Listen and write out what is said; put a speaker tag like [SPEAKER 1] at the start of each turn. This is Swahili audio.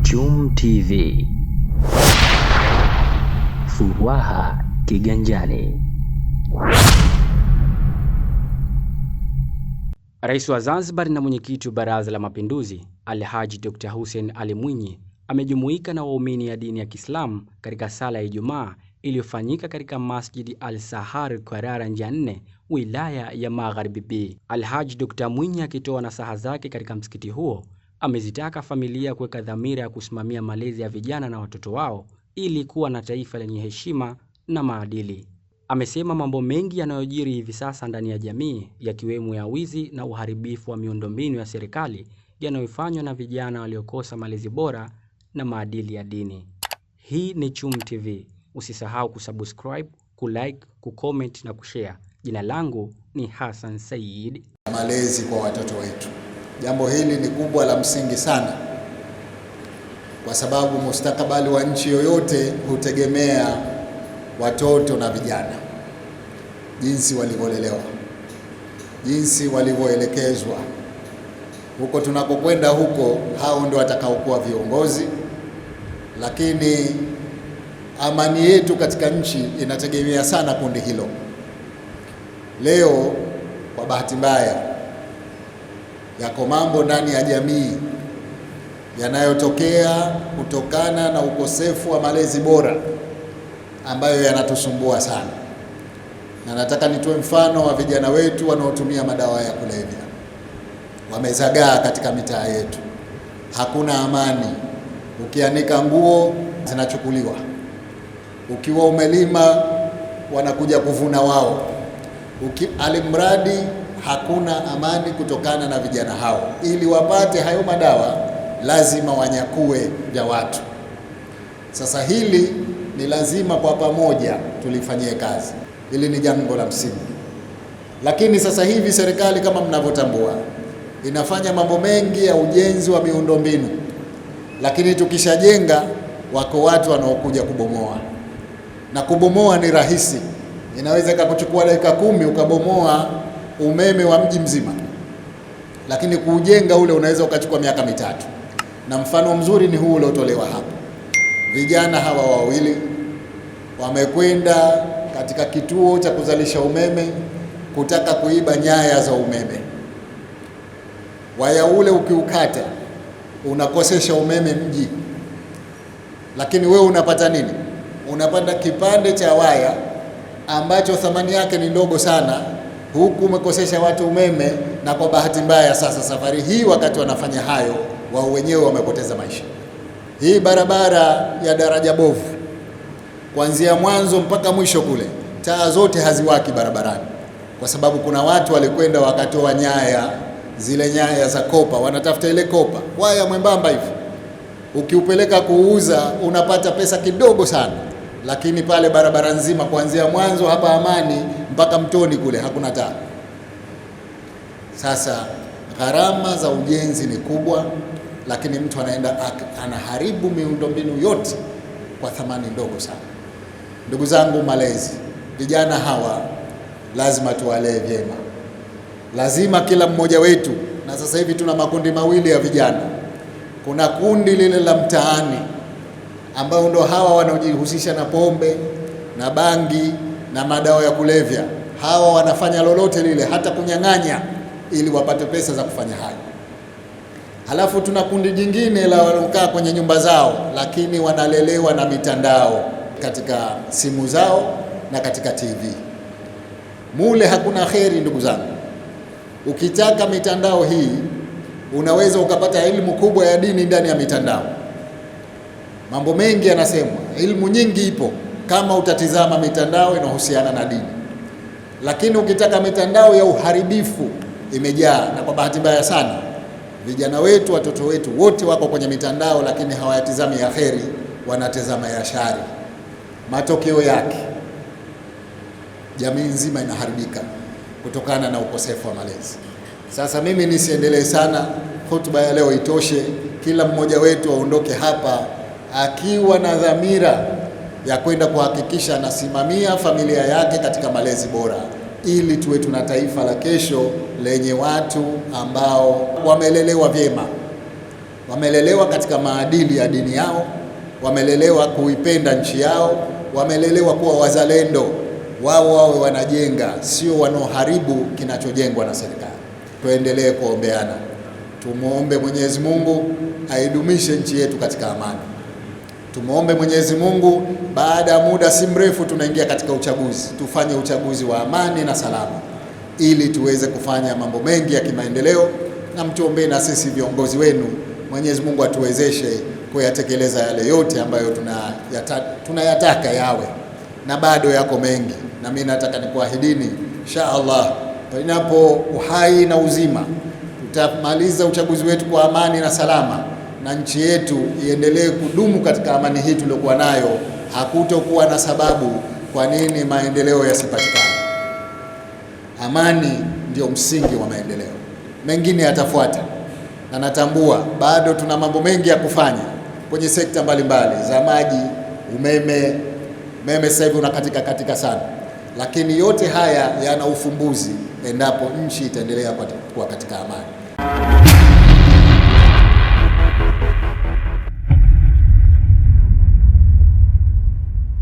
[SPEAKER 1] Chum TV. Furaha kiganjani. Rais wa Zanzibar na mwenyekiti wa Baraza la Mapinduzi Alhaji Dr. Hussein Ali Mwinyi amejumuika na waumini ya dini ya Kiislamu katika sala ya Ijumaa iliyofanyika katika Masjid Al-Sahar Kwarara Njia 4, wilaya ya Magharibi B. Alhaji Dr. Mwinyi akitoa nasaha zake katika msikiti huo amezitaka familia kuweka dhamira ya kusimamia malezi ya vijana na watoto wao ili kuwa na taifa lenye heshima na maadili. Amesema mambo mengi yanayojiri hivi sasa ndani ya jamii yakiwemo ya wizi na uharibifu wa miundombinu ya serikali yanayofanywa na vijana waliokosa malezi bora na maadili ya dini. Hii ni Chum TV. Usisahau kusubscribe, kulike, kucomment na kushare. Jina langu ni Hassan Said.
[SPEAKER 2] Malezi kwa watoto wetu. Jambo hili ni kubwa la msingi sana, kwa sababu mustakabali wa nchi yoyote hutegemea watoto na vijana, jinsi walivyolelewa, jinsi walivyoelekezwa. Huko tunakokwenda huko, hao ndio watakaokuwa viongozi, lakini amani yetu katika nchi inategemea sana kundi hilo. Leo kwa bahati mbaya yako mambo ndani ya jamii yanayotokea kutokana na ukosefu wa malezi bora ambayo yanatusumbua sana, na nataka nitoe mfano wa vijana wetu wanaotumia madawa ya kulevya. Wamezagaa katika mitaa yetu, hakuna amani. Ukianika nguo zinachukuliwa, ukiwa umelima wanakuja kuvuna wao, alimradi hakuna amani kutokana na vijana hao. Ili wapate hayo madawa lazima wanyakue vya watu. Sasa hili ni lazima kwa pamoja tulifanyie kazi. Hili ni jambo la msingi. Lakini sasa hivi serikali kama mnavyotambua inafanya mambo mengi ya ujenzi wa miundombinu, lakini tukishajenga wako watu wanaokuja kubomoa. Na kubomoa ni rahisi, inaweza kukuchukua dakika 10 ukabomoa umeme wa mji mzima, lakini kuujenga ule unaweza ukachukua miaka 3. Na mfano mzuri ni huu uliotolewa hapa. Vijana hawa wawili wamekwenda katika kituo cha kuzalisha umeme kutaka kuiba nyaya za umeme. Waya ule ukiukata unakosesha umeme mji, lakini wewe unapata nini? Unapata kipande cha waya ambacho thamani yake ni ndogo sana, huku umekosesha watu umeme. Na kwa bahati mbaya sasa safari hii wakati wanafanya hayo, wao wenyewe wamepoteza maisha. Hii barabara ya daraja bovu kuanzia mwanzo mpaka mwisho kule, taa zote haziwaki barabarani, kwa sababu kuna watu walikwenda wakatoa nyaya, zile nyaya za kopa, wanatafuta ile kopa, waya mwembamba hivi, ukiupeleka kuuza unapata pesa kidogo sana, lakini pale barabara nzima kuanzia mwanzo hapa Amani mpaka Mtoni kule hakuna taa. Sasa gharama za ujenzi ni kubwa, lakini mtu anaenda anaharibu miundombinu yote kwa thamani ndogo sana. Ndugu zangu, malezi vijana hawa lazima tuwalee vyema. Lazima kila mmoja wetu, na sasa hivi tuna makundi mawili ya vijana. Kuna kundi lile la mtaani ambao ndo hawa wanaojihusisha na pombe na bangi na madawa ya kulevya. Hawa wanafanya lolote lile, hata kunyang'anya, ili wapate pesa za kufanya hayo. Halafu tuna kundi jingine la walokaa kwenye nyumba zao, lakini wanalelewa na mitandao katika simu zao na katika TV. Mule hakuna kheri, ndugu zangu. Ukitaka mitandao hii unaweza ukapata elimu kubwa ya dini ndani ya mitandao. Mambo mengi yanasemwa, elimu nyingi ipo kama utatizama mitandao inahusiana na dini. Lakini ukitaka mitandao ya uharibifu imejaa, na kwa bahati mbaya sana vijana wetu, watoto wetu wote wako kwenye mitandao, lakini hawayatizami ya kheri, wanatazama ya shari. Matokeo yake jamii nzima inaharibika kutokana na ukosefu wa malezi. Sasa mimi nisiendelee sana, hotuba ya leo itoshe. Kila mmoja wetu aondoke hapa akiwa na dhamira ya kwenda kuhakikisha anasimamia familia yake katika malezi bora, ili tuwe tuna taifa la kesho lenye watu ambao wamelelewa vyema. wamelelewa katika maadili ya dini yao, wamelelewa kuipenda nchi yao, wamelelewa kuwa wazalendo. Wao wawe wanajenga, sio wanaoharibu kinachojengwa na serikali. Tuendelee kuombeana, tumuombe Mwenyezi Mungu aidumishe nchi yetu katika amani. Tumuombe Mwenyezi Mungu, baada ya muda si mrefu tunaingia katika uchaguzi, tufanye uchaguzi wa amani na salama, ili tuweze kufanya mambo mengi ya kimaendeleo, na mtuombee na sisi viongozi wenu, Mwenyezi Mungu atuwezeshe kuyatekeleza yale yote ambayo tunayataka yawe, na bado yako mengi. Na mimi nataka nikuahidini, insha Allah, panapo uhai na uzima, tutamaliza uchaguzi wetu kwa amani na salama, na nchi yetu iendelee kudumu katika amani hii tuliokuwa nayo. Hakutokuwa na sababu kwa nini maendeleo yasipatikane. Amani ndio msingi wa maendeleo, mengine yatafuata, na natambua bado tuna mambo mengi ya kufanya kwenye sekta mbalimbali za maji, umeme sasa hivi unakatika sana, lakini yote haya yana ufumbuzi endapo nchi itaendelea kuwa katika amani.